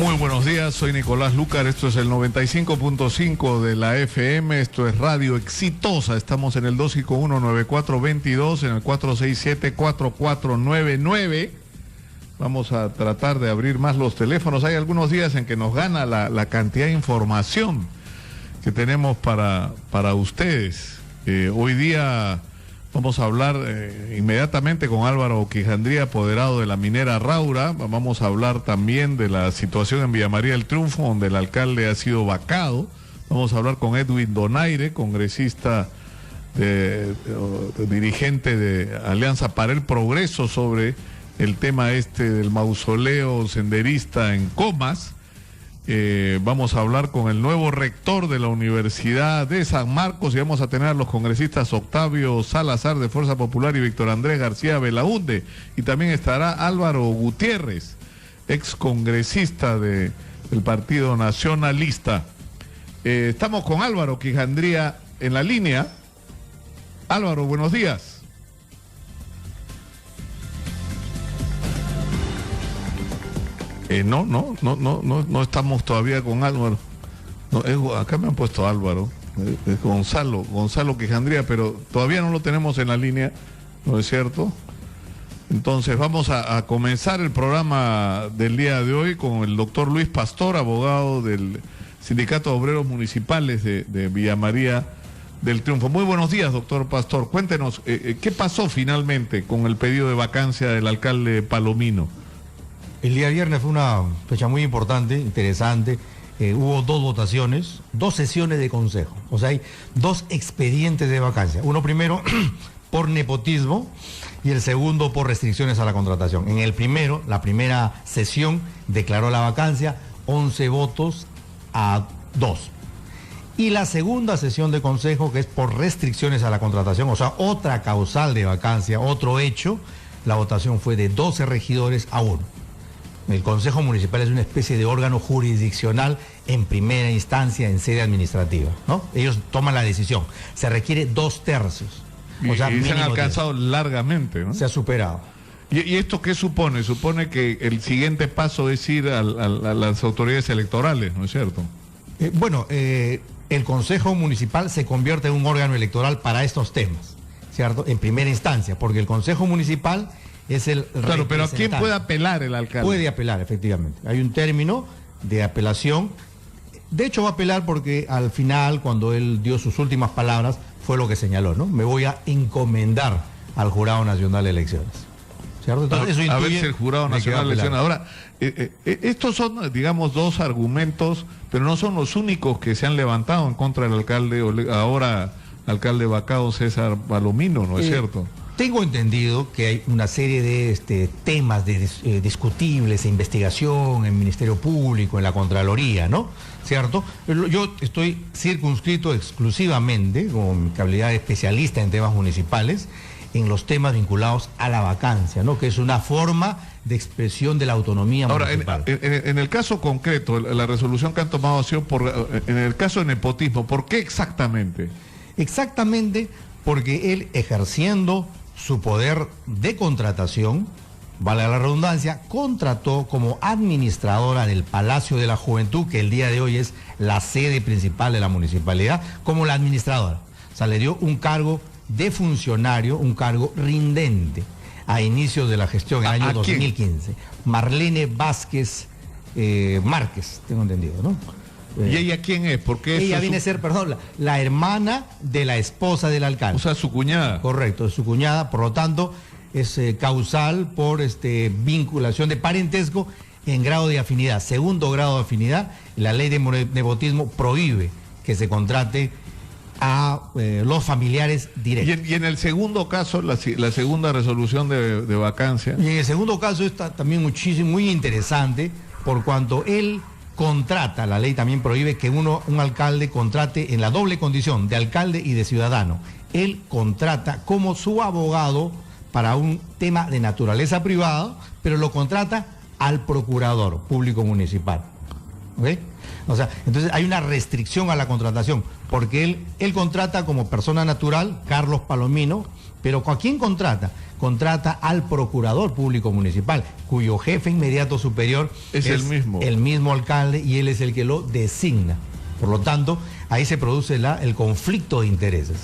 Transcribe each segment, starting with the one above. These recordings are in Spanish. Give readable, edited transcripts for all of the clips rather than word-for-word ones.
Muy buenos días, soy Nicolás Lucar, esto es el 95.5 de la FM, esto es Radio Exitosa, estamos en el 251-9422, en el 467-4499, vamos a tratar de abrir más los teléfonos, hay algunos días en que nos gana la cantidad de información que tenemos para ustedes. Hoy día vamos a hablar inmediatamente con Álvaro Quijandría, apoderado de la minera Raura. Vamos a hablar también de la situación en Villa María del Triunfo, donde el alcalde ha sido vacado. Vamos a hablar con Edwin Donaire, congresista, dirigente de Alianza para el Progreso, sobre el tema del mausoleo senderista en Comas. Vamos a hablar con el nuevo rector de la Universidad de San Marcos y vamos a tener a los congresistas Octavio Salazar de Fuerza Popular y Víctor Andrés García Belaúnde, y también estará Álvaro Gutiérrez, ex congresista del Partido Nacionalista. Estamos con Álvaro Quijandría en la línea. Álvaro, buenos días. No estamos todavía con Álvaro. Acá me han puesto Álvaro. Es Gonzalo Quijandría, pero todavía no lo tenemos en la línea, ¿no es cierto? Entonces vamos a comenzar el programa del día de hoy con el doctor Luis Pastor, abogado del Sindicato de Obreros Municipales de Villa María del Triunfo. Muy buenos días, doctor Pastor. Cuéntenos, ¿qué pasó finalmente con el pedido de vacancia del alcalde Palomino? El día viernes fue una fecha muy importante, interesante. Hubo dos votaciones, dos sesiones de consejo. O sea, hay dos expedientes de vacancia. Uno primero por nepotismo y el segundo por restricciones a la contratación. En el primero, la primera sesión declaró la vacancia, 11 votos a 2. Y la segunda sesión de consejo, que es por restricciones a la contratación, o sea, otra causal de vacancia, otro hecho, la votación fue de 12 regidores a 1. El Consejo Municipal es una especie de órgano jurisdiccional en primera instancia en sede administrativa, ¿no? Ellos toman la decisión. Se requiere 2/3. O sea, y se han alcanzado largamente, ¿no? Se ha superado. ¿Y esto qué supone? Supone que el siguiente paso es ir a las autoridades electorales, ¿no es cierto? El Consejo Municipal se convierte en un órgano electoral para estos temas, ¿cierto? En primera instancia, porque el Consejo Municipal es el... Claro, pero ¿a quién puede apelar el alcalde? Puede apelar, efectivamente. Hay un término de apelación. De hecho, va a apelar porque al final, cuando él dio sus últimas palabras, fue lo que señaló, ¿no? Me voy a encomendar al Jurado Nacional de Elecciones. ¿Cierto? Entonces, eso a ver si el Jurado Nacional de Elecciones... Ahora, estos son, digamos, dos argumentos, pero no son los únicos que se han levantado en contra del alcalde, ahora alcalde vacado César Palomino, ¿no es cierto? Tengo entendido que hay una serie de temas discutibles, de investigación en el Ministerio Público, en la Contraloría, ¿no? ¿Cierto? Yo estoy circunscrito exclusivamente, con mi calidad de especialista en temas municipales, en los temas vinculados a la vacancia, ¿no? Que es una forma de expresión de la autonomía municipal. Ahora, en el caso concreto, la resolución que han tomado ha sido en el caso de nepotismo. ¿Por qué exactamente? Exactamente porque él, ejerciendo su poder de contratación, vale la redundancia, contrató como administradora del Palacio de la Juventud, que el día de hoy es la sede principal de la municipalidad, como la administradora. O sea, le dio un cargo de funcionario, un cargo rindente, a inicios de la gestión, en el año 2015. Marlene Vázquez Márquez, tengo entendido, ¿no? ¿Y ella quién es? Porque ella viene a ser, la hermana de la esposa del alcalde. O sea, su cuñada. Correcto, es su cuñada, por lo tanto, es causal por vinculación de parentesco en grado de afinidad. Segundo grado de afinidad, la ley de nepotismo prohíbe que se contrate a los familiares directos. Y en el segundo caso, la segunda resolución de vacancia. Y en el segundo caso está también muy interesante, por cuanto él contrata, la ley también prohíbe que un alcalde contrate en la doble condición de alcalde y de ciudadano. Él contrata como su abogado para un tema de naturaleza privada, pero lo contrata al procurador público municipal. ¿ok? O sea, entonces hay una restricción a la contratación, porque él contrata como persona natural, Carlos Palomino, pero ¿a quién contrata? Contrata al procurador público municipal, cuyo jefe inmediato superior es el mismo alcalde, y él es el que lo designa. Por lo tanto, ahí se produce el conflicto de intereses.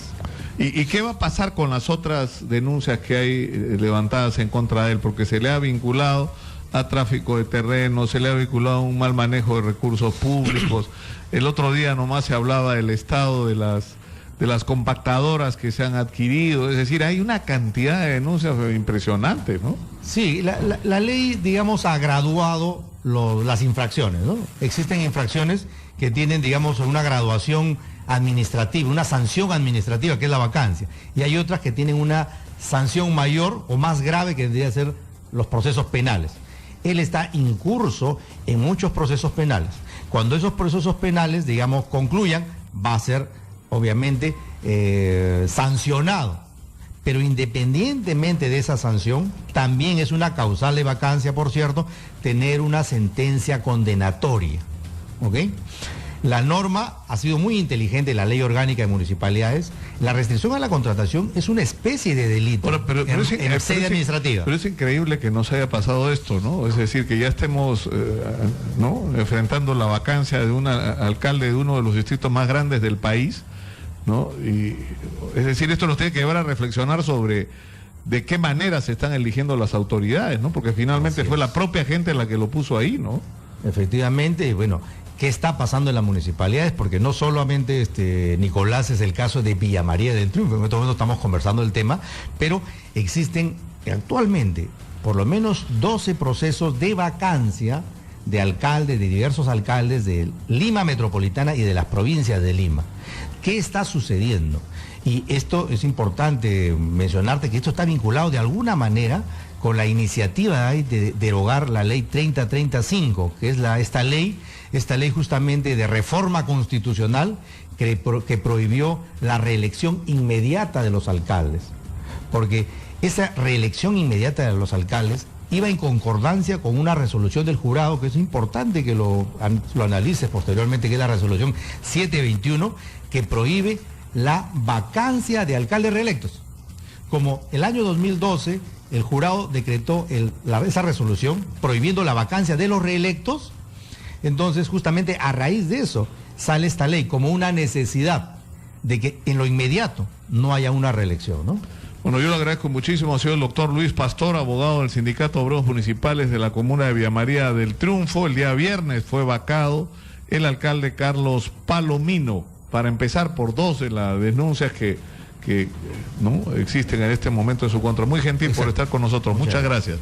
¿Y qué va a pasar con las otras denuncias que hay levantadas en contra de él? Porque se le ha vinculado a tráfico de terreno, se le ha vinculado a un mal manejo de recursos públicos. El otro día nomás se hablaba del estado de las compactadoras que se han adquirido. Es decir, hay una cantidad de denuncias impresionantes, ¿no? Sí, la ley, digamos, ha graduado las infracciones, ¿no? Existen infracciones que tienen, digamos, una graduación administrativa, una sanción administrativa, que es la vacancia, y hay otras que tienen una sanción mayor o más grave, que debería ser los procesos penales. Él está incurso en muchos procesos penales. Cuando esos procesos penales, digamos, concluyan, va a ser, obviamente, sancionado. Pero independientemente de esa sanción, también es una causal de vacancia, por cierto, tener una sentencia condenatoria. ¿Ok? La norma ha sido muy inteligente, la ley orgánica de municipalidades. La restricción a la contratación es una especie de delito en sede administrativa. Pero es increíble que no se haya pasado esto, ¿no? Es decir, que ya estemos ¿no? enfrentando la vacancia de un alcalde de uno de los distritos más grandes del país, ¿no? Y, es decir, esto nos tiene que llevar a reflexionar sobre de qué manera se están eligiendo las autoridades, ¿no? Porque finalmente fue la propia gente la que lo puso ahí, ¿no? Efectivamente, bueno, ¿qué está pasando en las municipalidades? Porque no solamente Nicolás es el caso de Villa María del Triunfo, en este momento estamos conversando del tema, pero existen actualmente por lo menos 12 procesos de vacancia de alcaldes, de diversos alcaldes de Lima Metropolitana y de las provincias de Lima. ¿Qué está sucediendo? Y esto es importante mencionarte, que esto está vinculado de alguna manera con la iniciativa de derogar la ley 3035, que es esta ley justamente de reforma constitucional que prohibió la reelección inmediata de los alcaldes. Porque esa reelección inmediata de los alcaldes iba en concordancia con una resolución del jurado, que es importante que lo analices posteriormente, que es la resolución 721, que prohíbe la vacancia de alcaldes reelectos. Como el año 2012 el jurado decretó esa resolución prohibiendo la vacancia de los reelectos, entonces justamente a raíz de eso sale esta ley como una necesidad de que en lo inmediato no haya una reelección, ¿no? Bueno, yo le agradezco muchísimo. Ha sido el doctor Luis Pastor, abogado del Sindicato de Obreros Municipales de la comuna de Villa María del Triunfo. El día viernes fue vacado el alcalde Carlos Palomino, para empezar por dos de las denuncias que no existen en este momento en su contra. Muy gentil por estar con nosotros. Muchas gracias.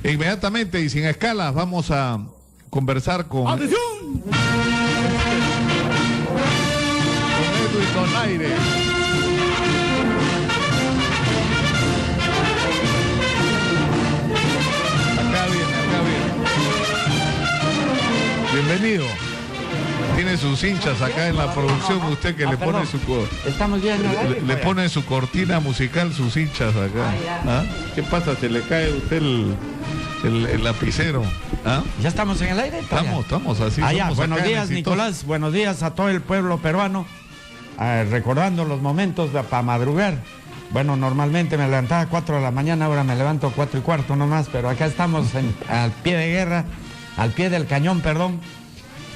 E inmediatamente y sin escalas vamos a conversar con... ¡Atención! Con Edwin Donaire. Acá viene. Bienvenido. Tiene sus hinchas acá en la producción, usted que le pone su... Estamos ya en el aire, le pone en su cortina musical sus hinchas acá. ¿Ah? ¿Qué pasa? ¿Se le cae a usted el lapicero? ¿Ah? ¿Ya estamos en el aire? Estamos así. Buenos días, Nicolás. Buenos días a todo el pueblo peruano. Recordando los momentos para madrugar. Bueno, normalmente me levantaba a 4 de la mañana, ahora me levanto a 4:15 nomás, pero acá estamos al pie de guerra, al pie del cañón, perdón.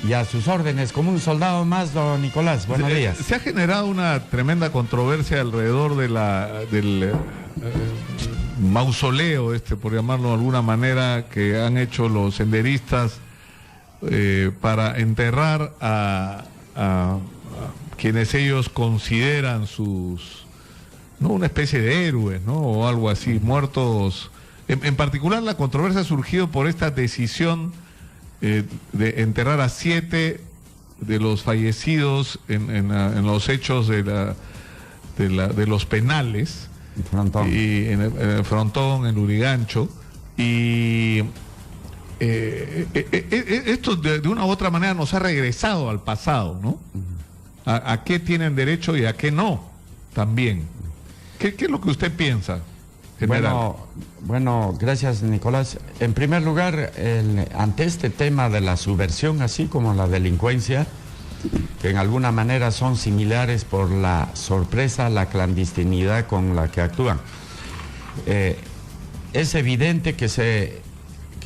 Y a sus órdenes, como un soldado más, don Nicolás. Buenos días. Se ha generado una tremenda controversia alrededor del mausoleo, por llamarlo de alguna manera, que han hecho los senderistas para enterrar a quienes ellos consideran una especie de héroes, ¿no? O algo así, muertos. En particular, la controversia ha surgido por esta decisión de enterrar a 7 de los fallecidos en los hechos de los penales, y en el Frontón, en Lurigancho, y esto de una u otra manera nos ha regresado al pasado, ¿no? A qué tienen derecho y a qué no, también. ¿Qué es lo que usted piensa? general. Bueno, gracias, Nicolás. En primer lugar, ante este tema de la subversión, así como la delincuencia, que en alguna manera son similares por la sorpresa, la clandestinidad con la que actúan, es evidente que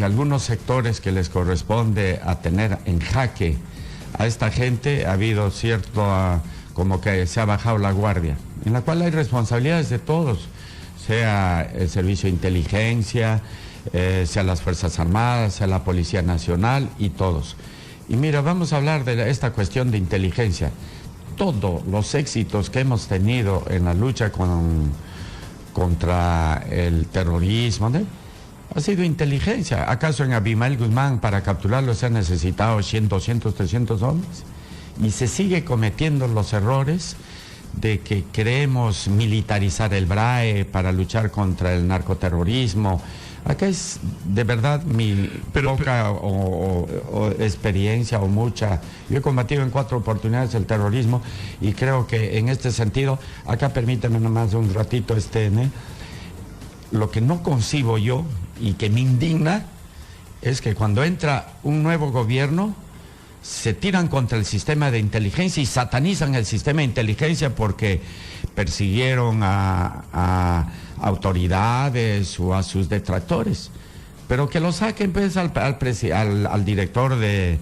algunos sectores que les corresponde a tener en jaque a esta gente, ha habido cierto, como que se ha bajado la guardia, en la cual hay responsabilidades de todos, sea el Servicio de Inteligencia, sea las Fuerzas Armadas, sea la Policía Nacional y todos. Y mira, vamos a hablar de esta cuestión de inteligencia. Todos los éxitos que hemos tenido en la lucha contra el terrorismo, ¿no?, ha sido inteligencia. ¿Acaso en Abimael Guzmán para capturarlo se han necesitado 100, 200, 300 hombres? Y se sigue cometiendo los errores de que queremos militarizar el BRAE para luchar contra el narcoterrorismo. Acá es de verdad mi poca experiencia o mucha. Yo he combatido en 4 oportunidades el terrorismo y creo que en este sentido, acá permítame nomás un ratito, lo que no concibo yo y que me indigna es que cuando entra un nuevo gobierno se tiran contra el sistema de inteligencia y satanizan el sistema de inteligencia porque persiguieron a autoridades o a sus detractores, pero que lo saquen pues al director de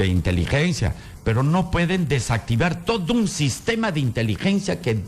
inteligencia, pero no pueden desactivar todo un sistema de inteligencia que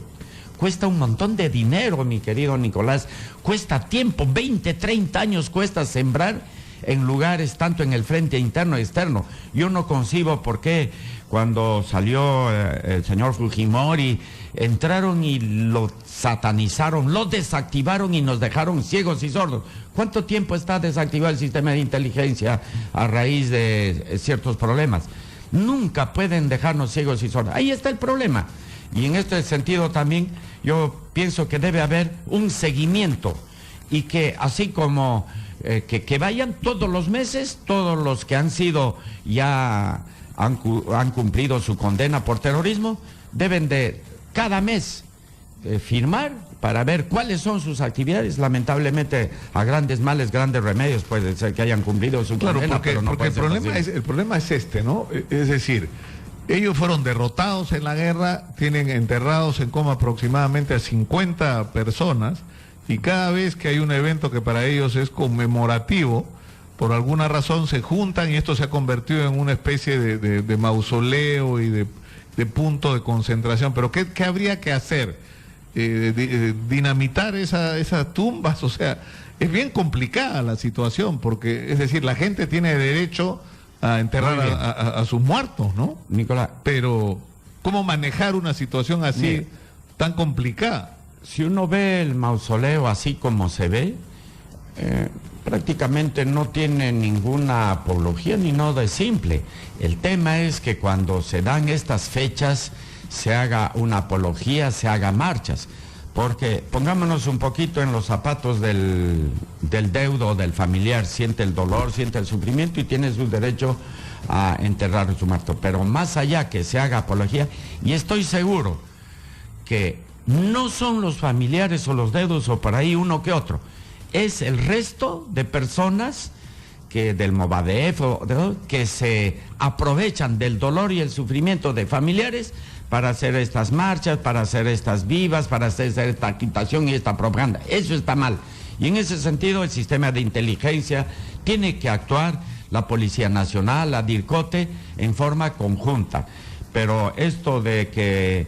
cuesta un montón de dinero, mi querido Nicolás, cuesta tiempo, 20, 30 años cuesta sembrar en lugares tanto en el frente interno y externo. Yo no concibo por qué cuando salió el señor Fujimori entraron y lo satanizaron, lo desactivaron y nos dejaron ciegos y sordos. ¿Cuánto tiempo está desactivado el sistema de inteligencia a raíz de ciertos problemas? Nunca pueden dejarnos ciegos y sordos. Ahí está el problema. Y en este sentido también yo pienso que debe haber un seguimiento y que así como que vayan todos los meses, todos los que han sido ya han cumplido su condena por terrorismo, deben de cada mes firmar para ver cuáles son sus actividades. Lamentablemente, a grandes males, grandes remedios, puede ser que hayan cumplido su condena, pero no puede ser posible. El problema es ¿no? Es decir, ellos fueron derrotados en la guerra, tienen enterrados en coma aproximadamente a 50 personas, y cada vez que hay un evento que para ellos es conmemorativo, por alguna razón se juntan y esto se ha convertido en una especie de mausoleo y de punto de concentración. Pero ¿qué habría que hacer? Dinamitar esas tumbas, o sea, es bien complicada la situación, porque es decir, la gente tiene derecho a enterrar a sus muertos, ¿no? Nicolás. Pero, ¿cómo manejar una situación así tan complicada? Si uno ve el mausoleo así como se ve, prácticamente no tiene ninguna apología ni nada de simple. El tema es que cuando se dan estas fechas se haga una apología, se haga marchas. Porque pongámonos un poquito en los zapatos del deudo, del familiar, siente el dolor, siente el sufrimiento y tiene su derecho a enterrar a su muerto. Pero más allá que se haga apología, y estoy seguro que no son los familiares o los deudos o por ahí uno que otro, es el resto de personas que del Movadef que se aprovechan del dolor y el sufrimiento de familiares para hacer estas marchas, para hacer estas vivas, para hacer esta agitación y esta propaganda. Eso está mal. Y en ese sentido el sistema de inteligencia tiene que actuar, la Policía Nacional, la DIRCOTE, en forma conjunta. Pero esto de que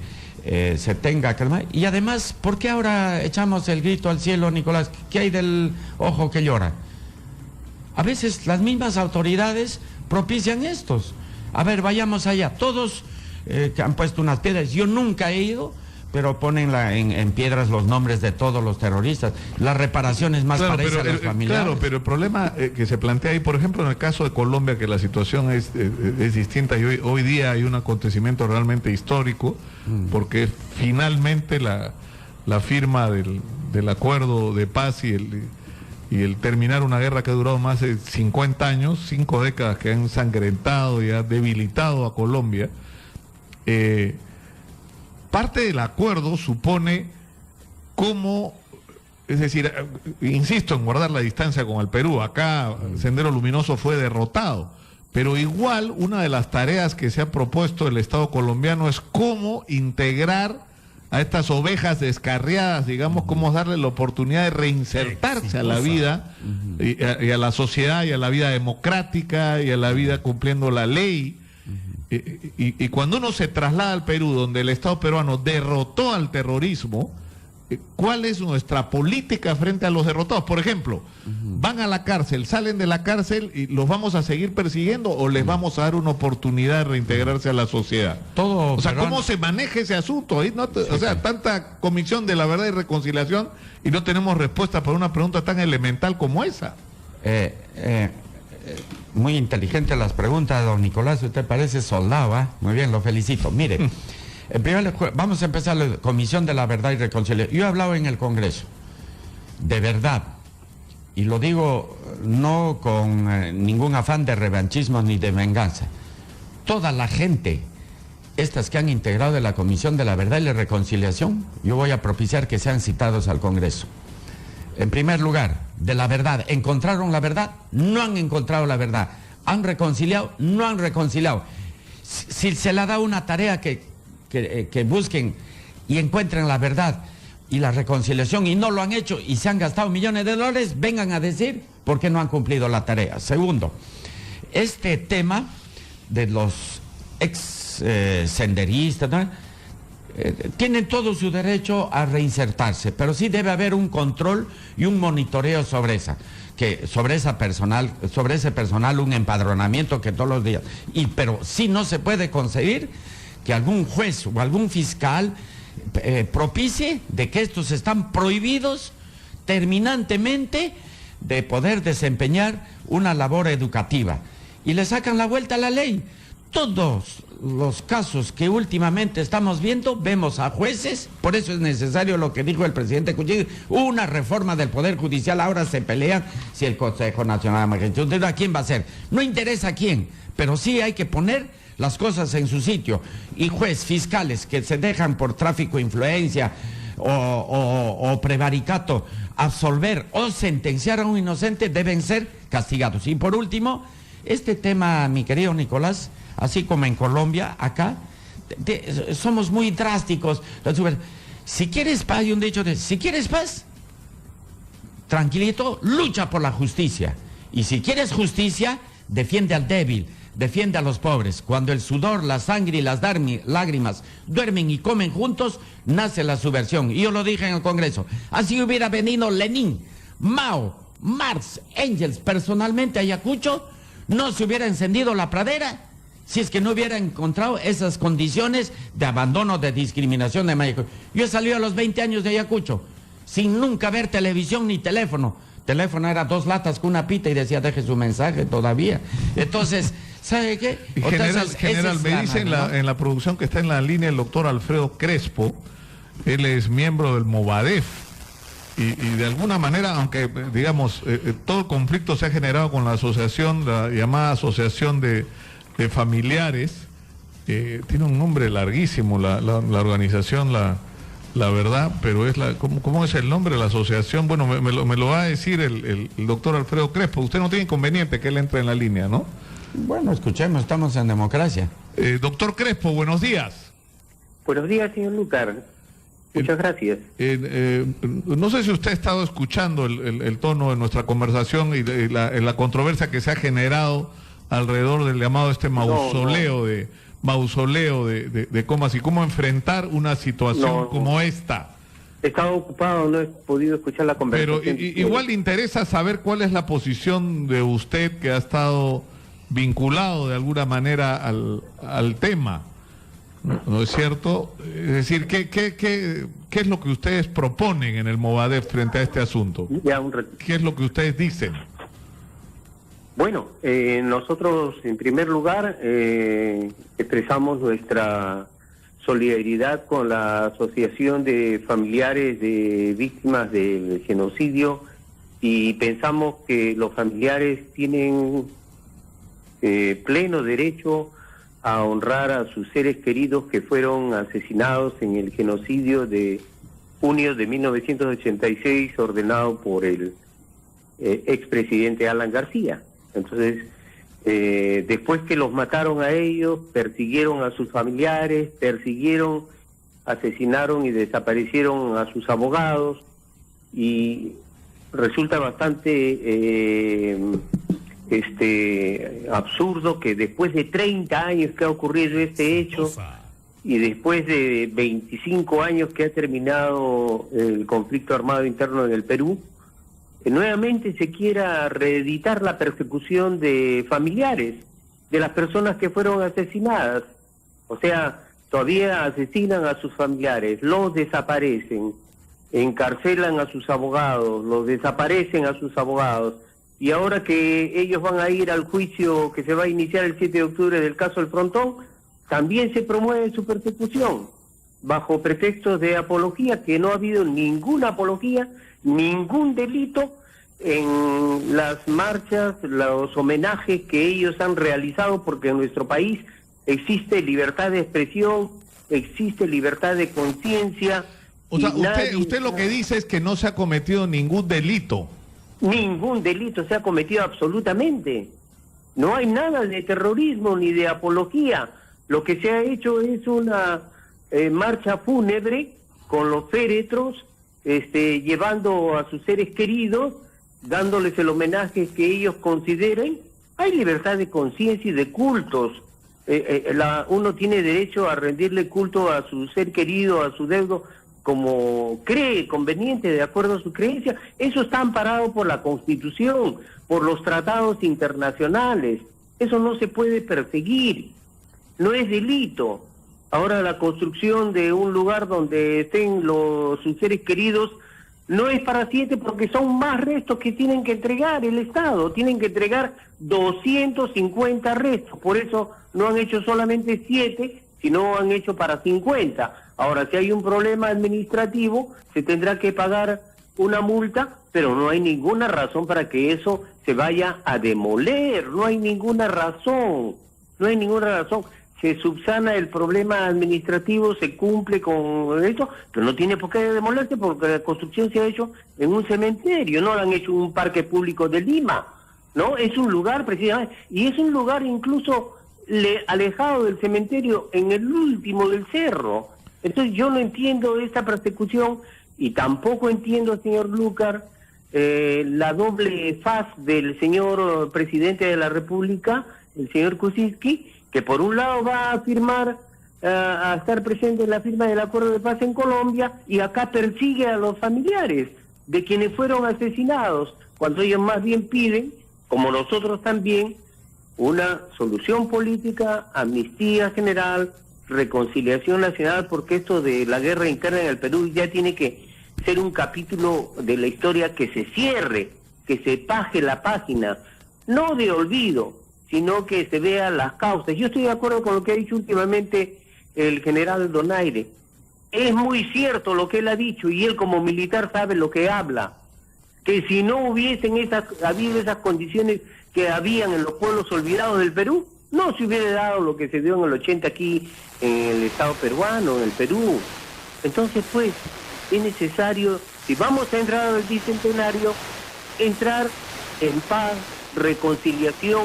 se tenga que... Y además, ¿por qué ahora echamos el grito al cielo, Nicolás? ¿Qué hay del ojo que llora? A veces las mismas autoridades propician estos. A ver, vayamos allá. Todos que han puesto unas piedras. Yo nunca he ido, pero ponen en piedras los nombres de todos los terroristas. Las reparaciones más parecen a los familiares. Claro, pero el problema que se plantea ahí, por ejemplo, en el caso de Colombia, que la situación es distinta, y hoy día hay un acontecimiento realmente histórico, porque finalmente la firma del acuerdo de paz y el terminar una guerra que ha durado más de 50 años, 5 décadas que han ensangrentado y ha debilitado a Colombia. Parte del acuerdo supone cómo, es decir, insisto en guardar la distancia con el Perú, acá Sendero Luminoso fue derrotado, pero igual una de las tareas que se ha propuesto el Estado colombiano es cómo integrar a estas ovejas descarriadas, digamos, cómo darle la oportunidad de reinsertarse a la vida y a la sociedad y a la vida democrática y a la vida cumpliendo la ley. Y cuando uno se traslada al Perú, donde el Estado peruano derrotó al terrorismo, ¿cuál es nuestra política frente a los derrotados? Por ejemplo, van a la cárcel, salen de la cárcel y los vamos a seguir persiguiendo o les vamos a dar una oportunidad de reintegrarse a la sociedad. Todo, o sea, perdón. ¿cómo se maneja ese asunto? Ahí o sea, tanta comisión de la verdad y reconciliación y no tenemos respuesta para una pregunta tan elemental como esa. Muy inteligente las preguntas, don Nicolás. Usted parece soldado, ¿eh? Muy bien, lo felicito. Mire. Vamos a empezar la Comisión de la Verdad y Reconciliación. Yo he hablado en el Congreso, de verdad, y lo digo no con ningún afán de revanchismo ni de venganza. Toda la gente, estas que han integrado de la Comisión de la Verdad y la Reconciliación, yo voy a propiciar que sean citados al Congreso. En primer lugar, de la verdad. ¿Encontraron la verdad? No han encontrado la verdad. ¿Han reconciliado? No han reconciliado. Si se le ha dado una tarea que busquen y encuentren la verdad y la reconciliación y no lo han hecho y se han gastado millones de dólares, vengan a decir por qué no han cumplido la tarea. Segundo, este tema de los ex senderistas, ¿no? Tienen todo su derecho a reinsertarse, pero sí debe haber un control y un monitoreo sobre ese personal, un empadronamiento que todos los días. Pero sí no se puede concebir que algún juez o algún fiscal propicie de que estos están prohibidos terminantemente de poder desempeñar una labor educativa y le sacan la vuelta a la ley. Todos los casos que últimamente estamos viendo, vemos a jueces, por eso es necesario lo que dijo el presidente Cuchillo, una reforma del Poder Judicial. Ahora se pelean si el Consejo Nacional de Magistratura, ¿a quién va a ser? No interesa a quién, pero sí hay que poner las cosas en su sitio. Y fiscales que se dejan por tráfico de influencia o prevaricato absolver o sentenciar a un inocente deben ser castigados. Y por último, este tema, mi querido Nicolás, así como en Colombia, acá, somos muy drásticos. Si quieres paz, hay un dicho de, si quieres paz, tranquilito, lucha por la justicia. Y si quieres justicia, defiende al débil, defiende a los pobres. Cuando el sudor, la sangre y las lágrimas duermen y comen juntos, nace la subversión. Y yo lo dije en el Congreso. Así hubiera venido Lenin, Mao, Marx, Engels personalmente a Ayacucho, no se hubiera encendido la pradera si es que no hubiera encontrado esas condiciones de abandono, de discriminación de Ayacucho. Yo he salido a los 20 años de Ayacucho sin nunca ver televisión ni teléfono. Teléfono era 2 latas con una pita y decía, deje su mensaje todavía. Entonces, ¿sabe qué? General, me dice en la producción que está en la línea el doctor Alfredo Crespo. Él es miembro del Movadef y de alguna manera, aunque digamos todo conflicto se ha generado con la asociación, la llamada Asociación de Familiares, tiene un nombre larguísimo la organización, la verdad, pero es ¿cómo es el nombre de la asociación? Bueno, me lo va a decir el doctor Alfredo Crespo. Usted no tiene inconveniente que él entre en la línea, ¿no? Bueno, escuchemos, estamos en democracia. Doctor Crespo, buenos días. Buenos días, señor Lucar. Muchas gracias. No sé si usted ha estado escuchando el tono de nuestra conversación y la controversia que se ha generado alrededor del llamado mausoleo de Comas y cómo enfrentar una situación como esta. He estado ocupado, no he podido escuchar la conversación. Pero igual le interesa saber cuál es la posición de usted, que ha estado vinculado de alguna manera al tema, ¿no es cierto? Es decir, ¿qué es lo que ustedes proponen en el Movadef frente a este asunto? ¿Qué es lo que ustedes dicen? Bueno, nosotros en primer lugar expresamos nuestra solidaridad con la Asociación de Familiares de Víctimas del Genocidio y pensamos que los familiares tienen pleno derecho a honrar a sus seres queridos que fueron asesinados en el genocidio de junio de 1986, ordenado por el expresidente Alan García. Entonces, después que los mataron a ellos, persiguieron a sus familiares, asesinaron y desaparecieron a sus abogados, y resulta bastante absurdo que después de 30 años que ha ocurrido este hecho y después de 25 años que ha terminado el conflicto armado interno en el Perú, nuevamente se quiera reeditar la persecución de familiares de las personas que fueron asesinadas. O sea, todavía asesinan a sus familiares, los desaparecen, encarcelan a sus abogados, los desaparecen a sus abogados, y ahora que ellos van a ir al juicio que se va a iniciar el 7 de octubre del caso del Frontón, también se promueve su persecución, bajo pretextos de apología, que no ha habido ninguna apología, ningún delito en las marchas, los homenajes que ellos han realizado, porque en nuestro país existe libertad de expresión, existe libertad de conciencia. O sea, usted lo que dice es que no se ha cometido ningún delito. Ningún delito se ha cometido absolutamente. No hay nada de terrorismo ni de apología. Lo que se ha hecho es una marcha fúnebre con los féretros, llevando a sus seres queridos, dándoles el homenaje que ellos consideren. Hay libertad de conciencia y de cultos. Uno tiene derecho a rendirle culto a su ser querido, a su deudo, como cree conveniente, de acuerdo a su creencia. Eso está amparado por la Constitución, por los tratados internacionales. Eso no se puede perseguir, no es delito. Ahora, la construcción de un lugar donde estén sus seres queridos no es para 7, porque son más restos que tienen que entregar el Estado. Tienen que entregar 250 restos, por eso no han hecho solamente 7, sino han hecho para 50. Ahora, si hay un problema administrativo, se tendrá que pagar una multa, pero no hay ninguna razón para que eso se vaya a demoler. No hay ninguna razón. Se subsana el problema administrativo, se cumple con esto, pero no tiene por qué demolerse, porque la construcción se ha hecho en un cementerio, no la han hecho en un parque público de Lima, ¿no? Es un lugar precisamente, y es un lugar incluso alejado del cementerio, en el último del cerro. Entonces yo no entiendo esta persecución, y tampoco entiendo, señor Lucar, la doble faz del señor presidente de la República, el señor Kuczynski, que por un lado va a firmar, a estar presente en la firma del acuerdo de paz en Colombia, y acá persigue a los familiares de quienes fueron asesinados, cuando ellos más bien piden, como nosotros también, una solución política, amnistía general, reconciliación nacional, porque esto de la guerra interna en el Perú ya tiene que ser un capítulo de la historia que se cierre, que se paje la página, no de olvido, sino que se vean las causas. Yo estoy de acuerdo con lo que ha dicho últimamente el general Donaire. Es muy cierto lo que él ha dicho, y él como militar sabe lo que habla, que si no hubiesen habido esas condiciones que habían en los pueblos olvidados del Perú, no se hubiera dado lo que se dio en el 80 aquí en el Estado peruano, en el Perú. Entonces, pues, es necesario, si vamos a entrar al bicentenario, entrar en paz, reconciliación,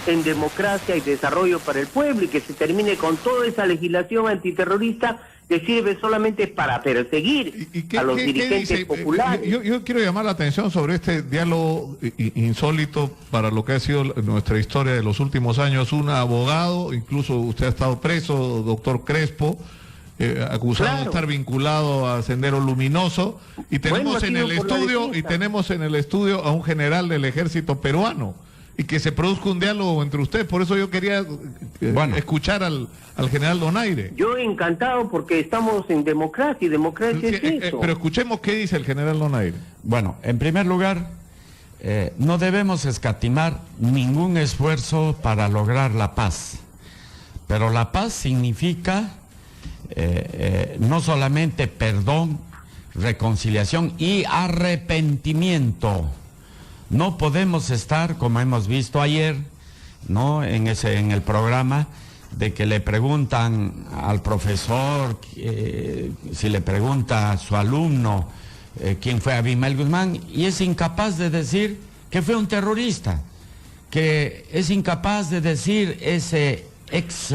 en democracia y desarrollo para el pueblo, y que se termine con toda esa legislación antiterrorista que sirve solamente para perseguir a los dirigentes populares. Yo quiero llamar la atención sobre este diálogo insólito para lo que ha sido nuestra historia de los últimos años. Un abogado, incluso usted ha estado preso, doctor Crespo, acusado de estar vinculado a Sendero Luminoso, y tenemos en el estudio a un general del ejército peruano, y que se produzca un diálogo entre ustedes. Por eso yo quería escuchar al general Donaire. Yo encantado, porque estamos en democracia, y democracia es eso. Pero escuchemos qué dice el general Donaire. Bueno, en primer lugar, no debemos escatimar ningún esfuerzo para lograr la paz. Pero la paz significa no solamente perdón, reconciliación y arrepentimiento. No podemos estar, como hemos visto ayer, ¿no?, en el programa, de que le preguntan al profesor, si le pregunta a su alumno quién fue Abimael Guzmán, y es incapaz de decir que fue un terrorista, que es incapaz de decir ese ex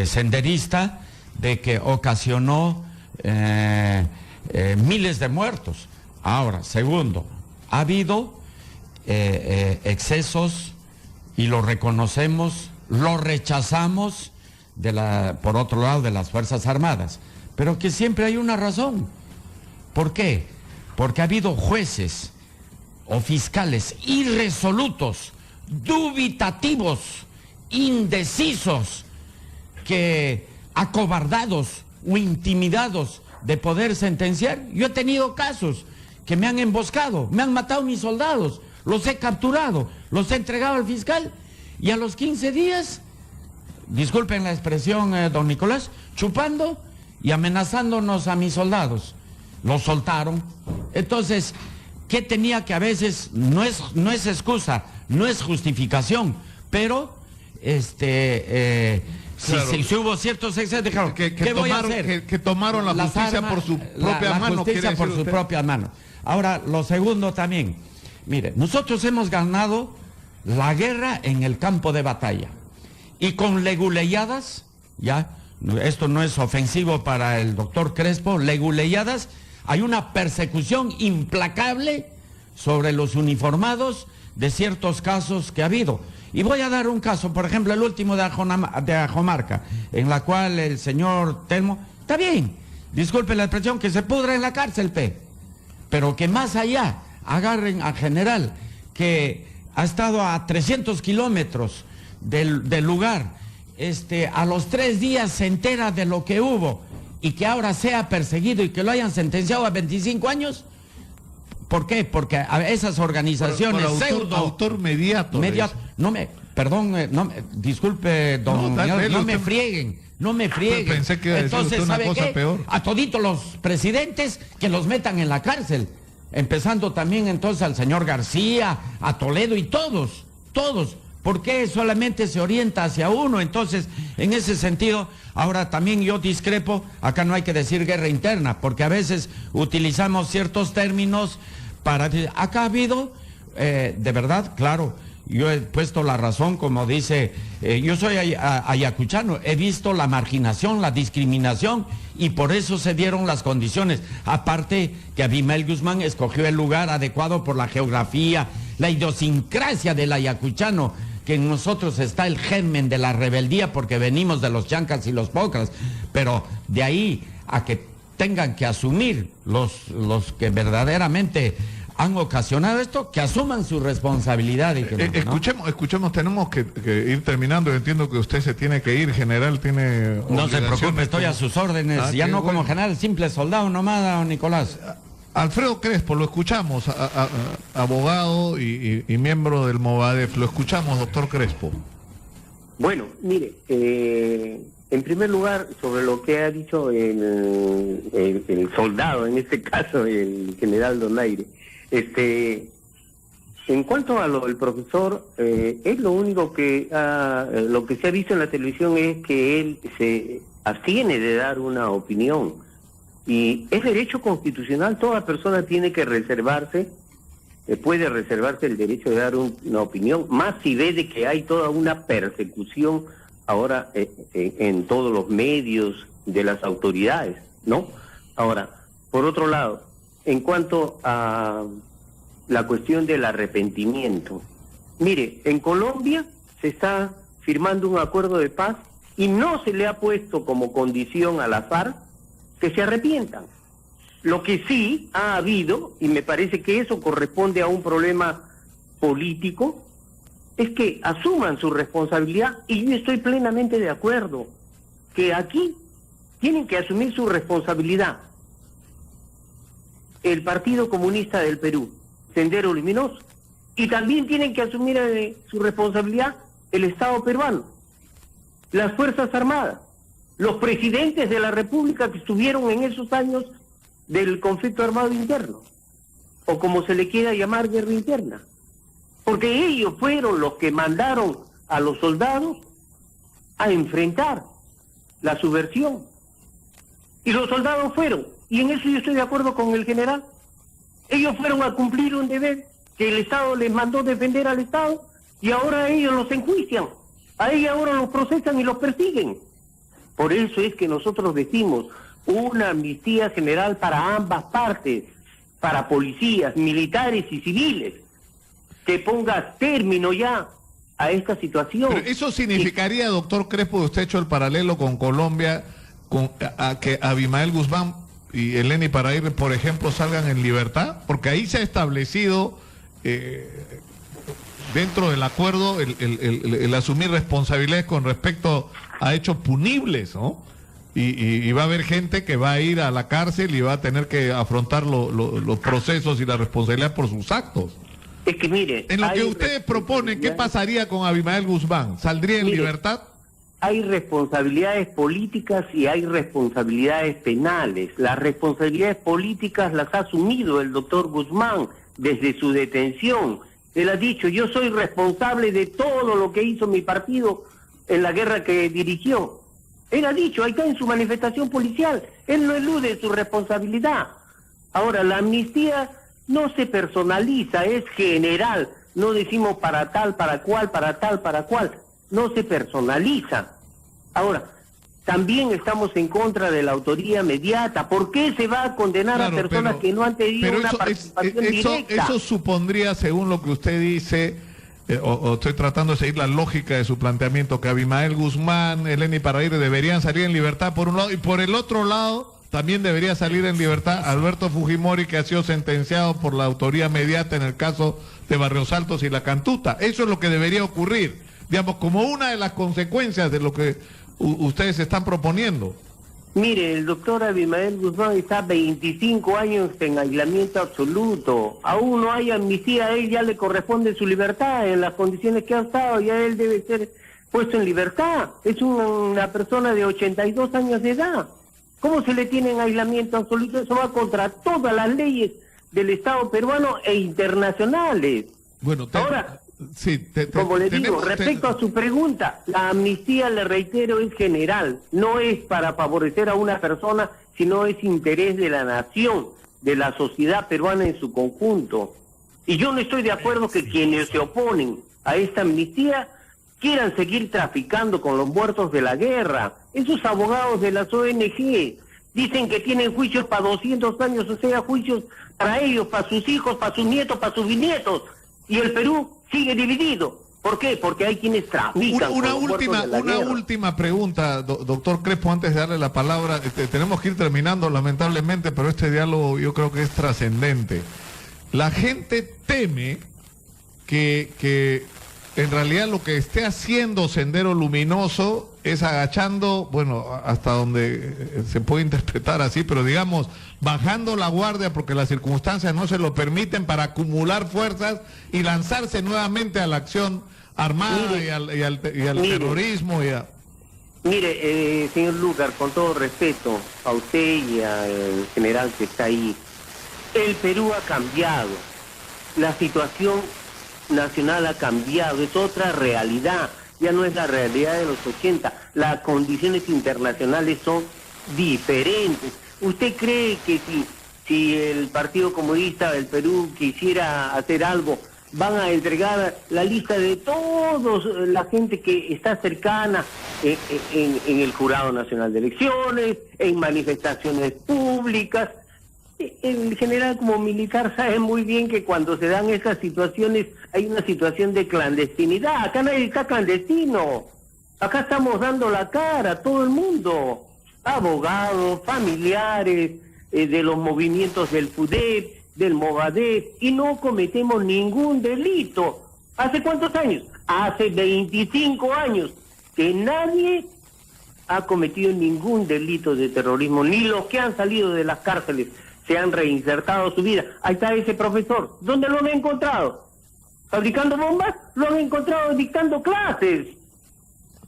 senderista de que ocasionó miles de muertos. Ahora, segundo, ha habido excesos y lo reconocemos, lo rechazamos por otro lado de las Fuerzas Armadas, pero que siempre hay una razón. ¿Por qué? Porque ha habido jueces o fiscales irresolutos, dubitativos, indecisos, que acobardados o intimidados de poder sentenciar. Yo he tenido casos que me han emboscado, me han matado mis soldados, los he capturado, los he entregado al fiscal y a los 15 días, disculpen la expresión, don Nicolás, chupando y amenazándonos a mis soldados. Los soltaron. Entonces, ¿qué tenía que a veces? No es excusa, no es justificación, pero claro, si hubo ciertos excesos, dijeron, ¿qué voy a hacer? Que tomaron la justicia por su propia mano. La justicia por su propia mano. Ahora, lo segundo también. Mire, nosotros hemos ganado la guerra en el campo de batalla. Y con leguleyadas, ya, esto no es ofensivo para el doctor Crespo, leguleyadas, hay una persecución implacable sobre los uniformados de ciertos casos que ha habido. Y voy a dar un caso, por ejemplo, el último de Ajomarca, en la cual el señor Telmo, está bien, disculpe la expresión, que se pudra en la cárcel, pero que más allá agarren al general que ha estado a 300 kilómetros del lugar, a los 3 días se entera de lo que hubo y que ahora sea perseguido y que lo hayan sentenciado a 25 años. ¿Por qué? Porque a esas organizaciones por autor mediato. Disculpe, don Miguel, no me frieguen. Pensé que entonces, una cosa ¿sabe qué? peor. A toditos los presidentes que los metan en la cárcel, empezando también entonces al señor García, a Toledo y todos. ¿Por qué solamente se orienta hacia uno? Entonces, en ese sentido, ahora también yo discrepo, acá no hay que decir guerra interna, porque a veces utilizamos ciertos términos para decir, acá ha habido, de verdad, claro, yo he puesto la razón, como dice, yo soy ayacuchano, he visto la marginación, la discriminación, y por eso se dieron las condiciones. Aparte que Abimael Guzmán escogió el lugar adecuado por la geografía, la idiosincrasia del ayacuchano, que en nosotros está el germen de la rebeldía porque venimos de los chancas y los pocas, pero de ahí a que tengan que asumir los que verdaderamente han ocasionado esto, que asuman su responsabilidad. Y que escuchemos, tenemos que ir terminando. Entiendo que usted se tiene que ir, general, tiene... No se preocupe, estoy a sus órdenes, ya no como general, simple soldado nomás, don Nicolás. Alfredo Crespo, lo escuchamos, abogado y miembro del Movadef, lo escuchamos, doctor Crespo. Bueno, mire, en primer lugar, sobre lo que ha dicho el soldado, en este caso el general Donaire, en cuanto a lo del profesor, es lo único que lo que se ha visto en la televisión es que él se abstiene de dar una opinión. Y es derecho constitucional, toda persona tiene que reservarse, puede reservarse el derecho de dar una opinión, más si ve de que hay toda una persecución ahora en todos los medios de las autoridades, ¿no? Ahora, por otro lado, en cuanto a la cuestión del arrepentimiento, mire, en Colombia se está firmando un acuerdo de paz y no se le ha puesto como condición a la FARC que se arrepientan. Lo que sí ha habido, y me parece que eso corresponde a un problema político, es que asuman su responsabilidad, y yo estoy plenamente de acuerdo, que aquí tienen que asumir su responsabilidad el Partido Comunista del Perú, Sendero Luminoso, y también tienen que asumir su responsabilidad el Estado peruano, las Fuerzas Armadas, los presidentes de la República que estuvieron en esos años del conflicto armado interno, o como se le quiera llamar, guerra interna, porque ellos fueron los que mandaron a los soldados a enfrentar la subversión. Y los soldados fueron, y en eso yo estoy de acuerdo con el general. Ellos fueron a cumplir un deber que el Estado les mandó defender al Estado, y ahora ellos los enjuician, a ellos ahora los procesan y los persiguen. Por eso es que nosotros decimos una amnistía general para ambas partes, para policías, militares y civiles, que ponga término ya a esta situación. Pero eso significaría, doctor Crespo, usted ha hecho el paralelo con Colombia, a que Abimael Guzmán y Eleni Paraíre, por ejemplo, salgan en libertad, porque ahí se ha establecido dentro del acuerdo el asumir responsabilidades con respecto a hechos punibles, ¿no? Y va a haber gente que va a ir a la cárcel y va a tener que afrontar los procesos y la responsabilidad por sus actos. Es que mire, en lo que ustedes proponen, ¿qué pasaría con Abimael Guzmán? ¿Saldría en libertad? Hay responsabilidades políticas y hay responsabilidades penales. Las responsabilidades políticas las ha asumido el doctor Guzmán desde su detención. Él ha dicho, yo soy responsable de todo lo que hizo mi partido en la guerra que dirigió. Él ha dicho, ahí está en su manifestación policial, él no elude su responsabilidad. Ahora, la amnistía no se personaliza, es general, no decimos para tal, para cual, para tal, para cual, no se personaliza. Ahora, también estamos en contra de la autoría mediata. ¿Por qué se va a condenar a personas que no han tenido una participación directa? Eso supondría, según lo que usted dice, o estoy tratando de seguir la lógica de su planteamiento, que Abimael Guzmán, Eleni Paraíre deberían salir en libertad por un lado, y por el otro lado también debería salir en libertad Alberto Fujimori, que ha sido sentenciado por la autoría mediata en el caso de Barrios Altos y La Cantuta. Eso es lo que debería ocurrir, digamos, como una de las consecuencias de lo que ustedes están proponiendo. Mire, el doctor Abimael Guzmán está 25 años en aislamiento absoluto. Aún no hay amnistía, a él ya le corresponde su libertad en las condiciones que ha estado, ya él debe ser puesto en libertad. Es una persona de 82 años de edad. ¿Cómo se le tiene en aislamiento absoluto? Eso va contra todas las leyes del Estado peruano e internacionales. Bueno, ahora, como le digo, respecto a su pregunta, la amnistía, le reitero, es general, no es para favorecer a una persona, sino es interés de la nación, de la sociedad peruana en su conjunto. Y yo no estoy de acuerdo que quienes se oponen a esta amnistía quieran seguir traficando con los muertos de la guerra. Esos abogados de las ONG dicen que tienen juicios para 200 años, o sea, juicios para ellos, para sus hijos, para sus nietos, para sus bisnietos. Y el Perú sigue dividido. ¿Por qué? Porque hay quienes trafican. Una última pregunta, doctor Crespo, antes de darle la palabra. Tenemos que ir terminando, lamentablemente, pero este diálogo yo creo que es trascendente. La gente teme que en realidad lo que esté haciendo Sendero Luminoso es agachando, bueno, hasta donde se puede interpretar así, pero digamos, bajando la guardia porque las circunstancias no se lo permiten, para acumular fuerzas y lanzarse nuevamente a la acción armada y al terrorismo. Mire, señor Lugar, con todo respeto a usted y al general que está ahí, el Perú ha cambiado, la situación nacional ha cambiado, es otra realidad, ya no es la realidad de los 80, las condiciones internacionales son diferentes. ¿Usted cree que si el Partido Comunista del Perú quisiera hacer algo, van a entregar la lista de todos la gente que está cercana en el Jurado Nacional de Elecciones, en manifestaciones públicas? El general como militar sabe muy bien que cuando se dan esas situaciones hay una situación de clandestinidad. Acá nadie está clandestino. Acá estamos dando la cara a todo el mundo. Abogados, familiares de los movimientos del FUDEP, del Movadef, y no cometemos ningún delito. ¿Hace cuántos años? Hace 25 años que nadie ha cometido ningún delito de terrorismo, ni los que han salido de las cárceles se han reinsertado su vida. Ahí está ese profesor. ¿Dónde lo han encontrado? ¿Fabricando bombas? Lo han encontrado dictando clases.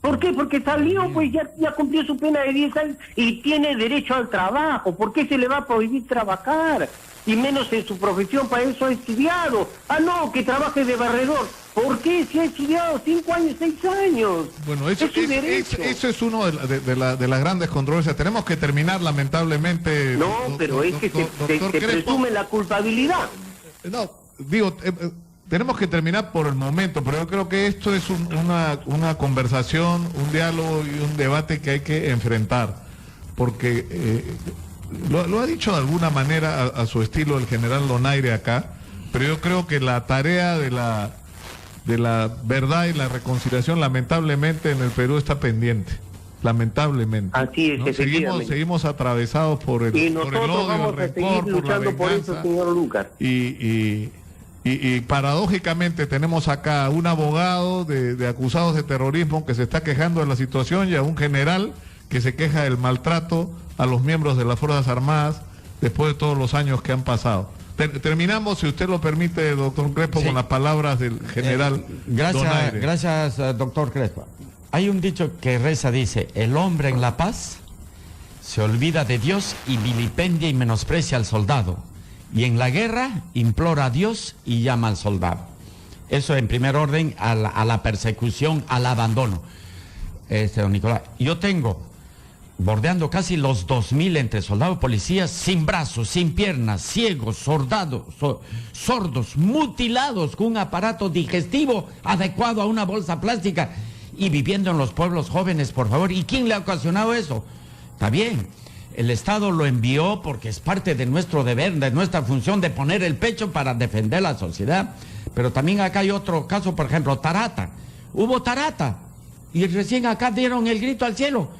¿Por qué? Porque salió, pues ya cumplió su pena de 10 años y tiene derecho al trabajo. ¿Por qué se le va a prohibir trabajar? Y menos en su profesión, para eso ha estudiado. Ah, no, que trabaje de barredor. ¿Por qué se ha exiliado 5 años, 6 años? Bueno, eso es uno de las grandes controversias. Tenemos que terminar, lamentablemente. No, pero es que se presume la culpabilidad. No, digo, tenemos que terminar por el momento, pero yo creo que esto es una conversación, un diálogo y un debate que hay que enfrentar, porque lo ha dicho de alguna manera a su estilo el general Donaire acá, pero yo creo que la tarea de la verdad y la reconciliación lamentablemente en el Perú está pendiente, lamentablemente. Así es, ¿no? efectivamente. Seguimos atravesados por el y nosotros odio, vamos el rencor, a seguir luchando por eso, señor Lucas. Y paradójicamente tenemos acá un abogado de acusados de terrorismo que se está quejando de la situación y a un general que se queja del maltrato a los miembros de las Fuerzas Armadas después de todos los años que han pasado. Terminamos, si usted lo permite, doctor Crespo, sí, con las palabras del general Donaire. Gracias, doctor Crespo. Hay un dicho que reza, dice, el hombre en la paz se olvida de Dios y vilipendia y menosprecia al soldado. Y en la guerra implora a Dios y llama al soldado. Eso en primer orden a la persecución, al abandono. Don Nicolás, yo tengo bordeando casi los 2.000 entre soldados, policías, sin brazos, sin piernas, ciegos, sordos, mutilados, con un aparato digestivo adecuado a una bolsa plástica y viviendo en los pueblos jóvenes, por favor. ¿Y quién le ha ocasionado eso? Está bien, el Estado lo envió porque es parte de nuestro deber, de nuestra función de poner el pecho para defender la sociedad. Pero también acá hay otro caso, por ejemplo, Tarata. Hubo Tarata y recién acá dieron el grito al cielo.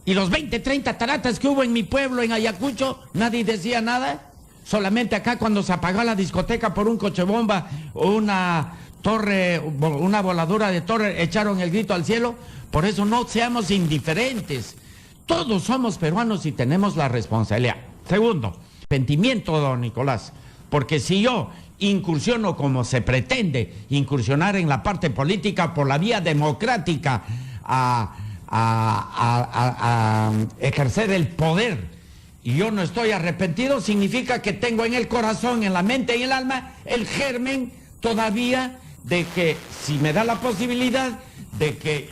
Y los 20, 30 taratas que hubo en mi pueblo, en Ayacucho, nadie decía nada. Solamente acá cuando se apagó la discoteca por un coche bomba o una torre, una voladura de torre, echaron el grito al cielo. Por eso no seamos indiferentes. Todos somos peruanos y tenemos la responsabilidad. Segundo, arrepentimiento, don Nicolás. Porque si yo incursiono como se pretende incursionar en la parte política por la vía democrática a ejercer el poder y yo no estoy arrepentido, significa que tengo en el corazón, en la mente y en el alma el germen todavía de que si me da la posibilidad de que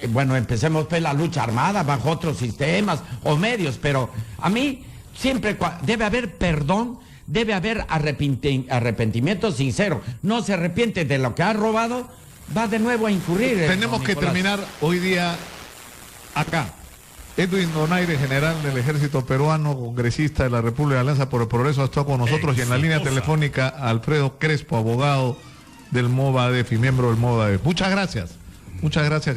empecemos pues la lucha armada bajo otros sistemas o medios, pero a mí siempre debe haber perdón, debe haber arrepentimiento sincero. No se arrepiente de lo que ha robado, va de nuevo a incurrir. Tenemos que terminar hoy día acá. Edwin Donaire, general del Ejército Peruano, congresista de la República de Alianza por el Progreso, ha estado con nosotros. Y en la línea telefónica Alfredo Crespo, abogado del MOVADEF y miembro del MOVADEF. Muchas gracias. Muchas gracias.